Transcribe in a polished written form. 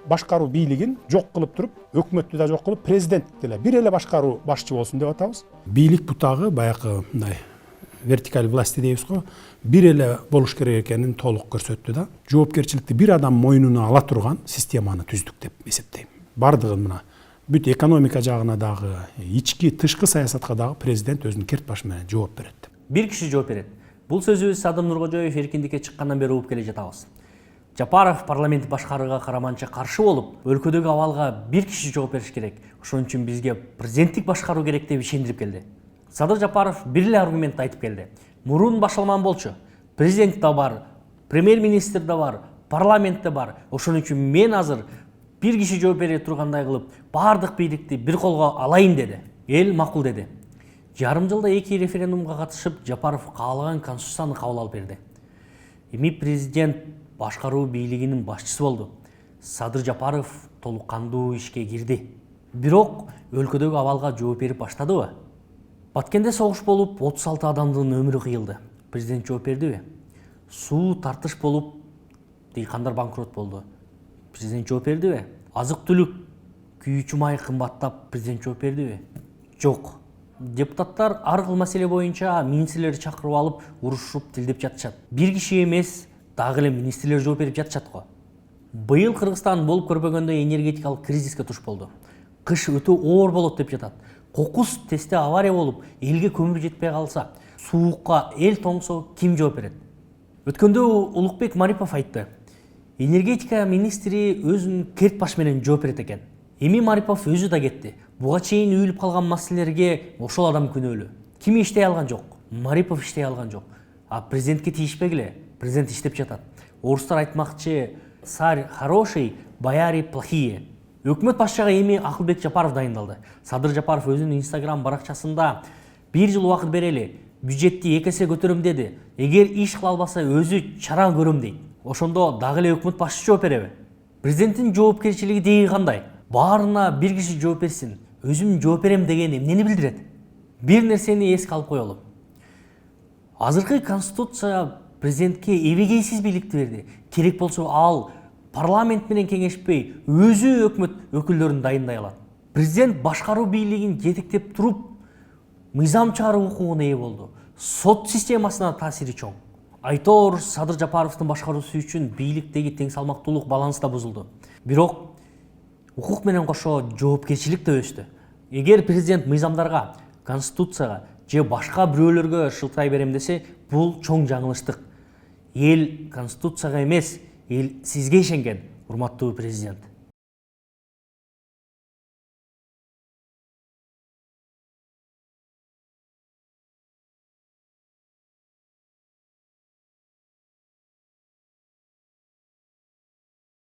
Башкаруу бийлигин жок кылып туруп, өкмөттү да жок кылып, президенттикти эле бир эле башкаруу башчы болсун деп атабыз. Бийлик бутагы баягы мындай вертикаль власти дейбиз го, бир эле болуш керек экенин толук көрсөттү да. Жоопкерчиликти бир адам мойнуна ала турган системаны түздүк деп эсептейм. Бардыгын мына бүт экономика жагына дагы, ички тышкы саясатка дагы президент өзүнүн керт башы менен жооп берет. Бир киши жооп берет. Бул сөзүбүз Садыр Нуркожоев эркиндикке чыккандан бери угуп келе жатабыз. Жапаров парламент башкарууга караманча каршы болуп, өлкөдөгү абалга бир киши жооп бериш керек. Ошон үчүн бизге президенттик башкаруу керек деп ишендирип келди. Садыр Жапаров бир эле аргументти айтып келди. Мурун башалман болчу. Президент да бар, премьер-министр да бар, парламент да бар. Ошон үчүн мен азыр бир киши жооп бере тургандай кылып, бардык бийликти бир колго алайын деди. Эл макул деди. Жарым жылда 2 референдумга катышып, Жапаров каалаган конституцияны кабыл алып берди. Эми президент башкаруу бийлигинин башчысы болду. Садыр Жапаров толук кандуу ишке кирди. Бирок өлкөдөгү абалга жооп берип баштадыбы? Баткенде согуш болуп, 36 адамдын өмүрү кыйылды. Президент жооп бердиби? Суу тартыш болуп, дыйкандар банкрот болду. Президент жооп бердиби? Азык-түлүк, күйүүчү май кымбаттап, президент жооп бердиби? Жок. Депутаттар ар кыл маселе боюнча министрлерди чакырып алып, урушуп, тилдеп жатышат. Бир киши эмес, дагы эле министрлер жооп берип жатышат го. Быйыл Кыргызстан болуп көрбөгөндөй энергетикалык кризиске туш болду. Кыш өтө оор болот деп жатат. Кокус тесте авария болуп, элге көмүр жетпей калса, суукка эл тоңсо ким жооп берет? Өткөндө Улукбек Марипов айтты. Энергетика министри өзүнүн керт баш менен жооп берет экен. Эми Марипов өзү да кетти. Буга чейин үйүлүп калган маселелерге ошол адам күнөөлүү. Ким иштей алган жок? Марипов иштей алган жок. А президентке тийишпегиле. Президент иштеп жатат. Орустар айтмакчы, царь хороший, бояре плохие. Өкмөт башчыга эми Акылбек Жапаров дайындалды. Садыр Жапаров өзүнүн Instagram баракчасында бир жыл убакыт берели, бюджетти 2 эсе көтөрөм деди. Эгер иш кыла албаса өзү чара көрөм дейт. Ошондо дагы эле өкмөт башчысы жооп береби? Президенттин жоопкерчилиги деги кандай? Баарына бир киши жооп берсин, өзүм жооп берем деген эмнени билдирет? Бир нерсени эске алып коелу. Азыркы конституция президентке эбегейсиз бийликти берди. Керек болсо ал парламент менен кеңешпей, өзү өкмөт өкүлдөрүн дайындай алат. Президент башкаруу бийлигин жетектеп туруп, мыйзам чыгаруу укугуна ээ болду. Сот системасына таасири чоң. Айтор Садыр Жапаровдун башкаруусу үчүн бийликтеги тең салмактуулук баланс да бузулду. Бирок укук менен кошо жоопкерчилик да өстү. Эгер президент мыйзамдарга, конституцияга же башка бирөөлөргө шылтырай берем десе, бул чоң жаңылыштык. Эл конституцияга эмес, эл сизге ишенген, урматтуу президент.